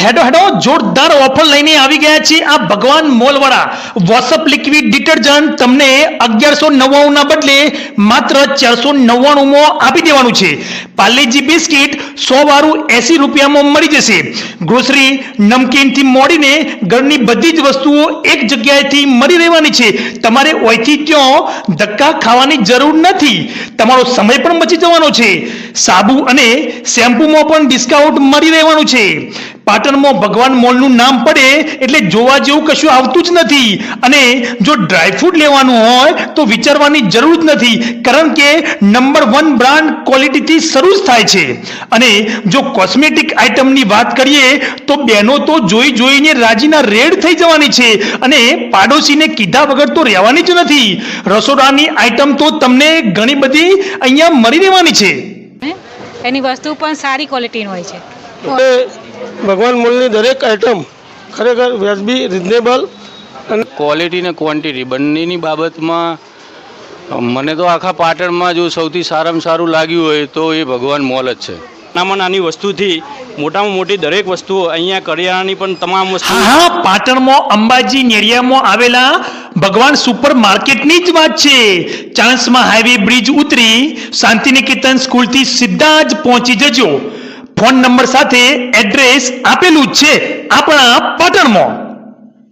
હેડો જોરદાર ઓફર લઈને આવી ગયા છે આ ભગવાન મોલ વાળા. વોશઅપ લિક્વિડ ડિટર્જન્ટ તમને 1199 ના બદલે માત્ર 499 માં આપી દેવાનું છે. પાર્લેજી બિસ્કિટ 100 વાળું 80 રૂપિયામાં મળી જશે. ગ્રોસરી નમકીન થી મોડીને ઘરની બધી જ વસ્તુઓ એક જગ્યાએથી મળી રહેવાની છે. તમારે ઓયથી ત્યાં ધક્કા ખાવાની જરૂર નથી. તમારો સમય પણ બચી જવાનો છે. સાબુ અને શેમ્પૂમાં પણ ડિસ્કાઉન્ટ મળી રહેવાનું છે. પાટણમાં ભગવાન મોલનું નામ પડે એટલે જોવા જેવું કશું આવતું જ નથી. અને જો ડ્રાયફ્રૂટ લેવાનું હોય તો વિચારવાની જરૂર જ નથી, કારણ કે નંબર 1 બ્રાન્ડ ક્વોલિટીથી શરૂ જ થાય છે. અને જો કોસ્મેટિક આઇટમની વાત કરીએ તો બહેનો તો જોઈને રાજીના રેડ થઈ જવાની છે, અને પાડોશીને કીધા વગર તો રહેવાની જ નથી. રસોડાની આઇટમ તો તમને ઘણી બધી અહીંયા મળી રહેવાની છે. એની વસ્તુ પણ સારી ક્વોલિટીની હોય છે. ભગવાન મોલની દરેક આઇટમ ખરેખર વ્યાજબી, રિઝનેબલ અને ક્વોલિટી ને ક્વોન્ટિટી બંનેની બાબતમાં મને તો આખા પાટણમાં જો સૌથી સારામાં સારું લાગ્યું હોય તો એ ભગવાન મોલ જ છે. નાનામાં નાની વસ્તુથી મોટામાં મોટી દરેક વસ્તુઓ અહીંયા કરિયાણાની પણ તમામ વસ્તુ. હા, પાટણમાં અંબાજી નેડિયામાં આવેલા ભગવાન સુપર માર્કેટની જ વાત છે. ચાણસ્મા હાઈવે બ્રિજ ઉતરી શાંતિનિકેતન સ્કૂલથી સીધા જ પહોંચી જજો. ફોન નંબર સાથે એડ્રેસ આપેલું જ છે આપણા પાટણમાં.